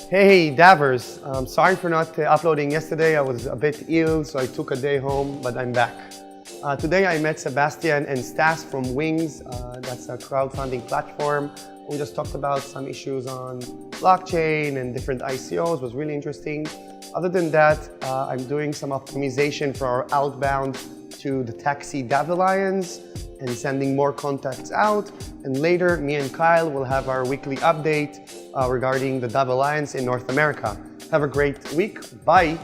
Hey Davers, sorry for not uploading yesterday. I was a bit ill, so I took a day home, but I'm back. Today I met Sebastian and Stas from Wings. That's a crowdfunding platform. We just talked about some issues on blockchain and different ICOs. It was really interesting. Other than that, I'm doing some optimization for our outbound to the Taxi DAV Alliance and sending more contacts out. And later, me and Kyle will have our weekly update regarding the DAV Alliance in North America. Have a great week. Bye.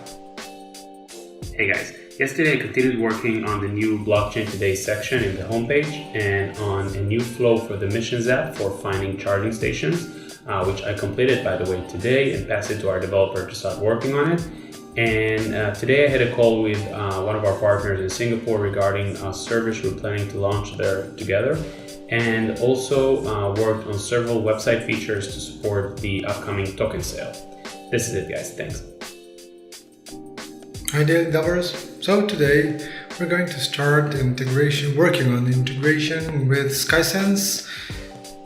Hey guys, yesterday I continued working on the new Blockchain Today section in the homepage and on a new flow for the Missions app for finding charging stations, which I completed, by the way, today and passed it to our developer to start working on it. And today I had a call with one of our partners in Singapore regarding a service we're planning to launch there together, and also worked on several website features to support the upcoming token sale. This is it, guys. Thanks. Hi DailyDAVers. So today we're going to start working on the integration with SkySense.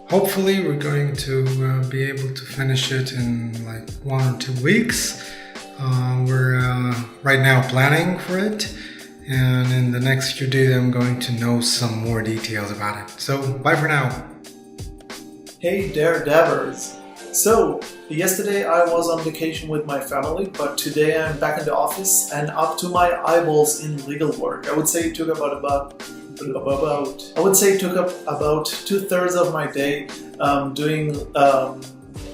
Hopefully we're going to be able to finish it in like 1 or 2 weeks. We're right now planning for it, and in the next few days I'm going to know some more details about it. So bye for now. Hey DailyDAVers. So yesterday I was on vacation with my family, but today I'm back in the office and up to my eyeballs in legal work. I would say it took up about 2/3 of my day doing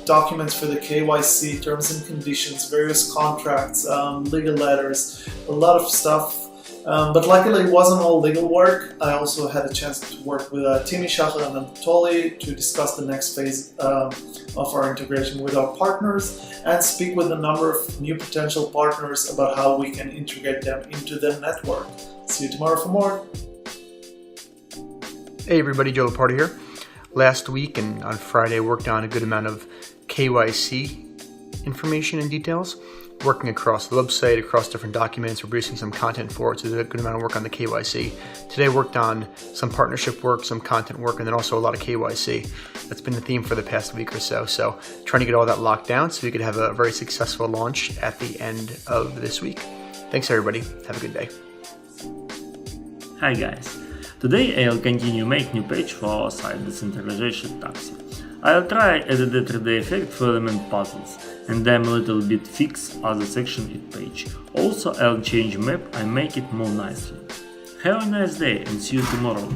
documents for the KYC, terms and conditions, various contracts, legal letters, a lot of stuff. But luckily it wasn't all legal work. I also had a chance to work with Timi, Shahar and Anatoly to discuss the next phase of our integration with our partners and speak with a number of new potential partners about how we can integrate them into the network. See you tomorrow for more. Hey everybody, Joe Laporta here. Last week and on Friday I worked on a good amount of KYC information and details, working across the website, across different documents, we're producing some content for it, so there's a good amount of work on the KYC. Today I worked on some partnership work, some content work, and then also a lot of KYC. That's been the theme for the past week or so. So trying to get all that locked down so we could have a very successful launch at the end of this week. Thanks everybody, have a good day. Hi guys, today I'll continue make new page for our site decentralization taxi. I'll try edit the 3D effect for element puzzles and then a little bit fix other section in page. Also I'll change map and make it more nicely. Have a nice day and see you tomorrow.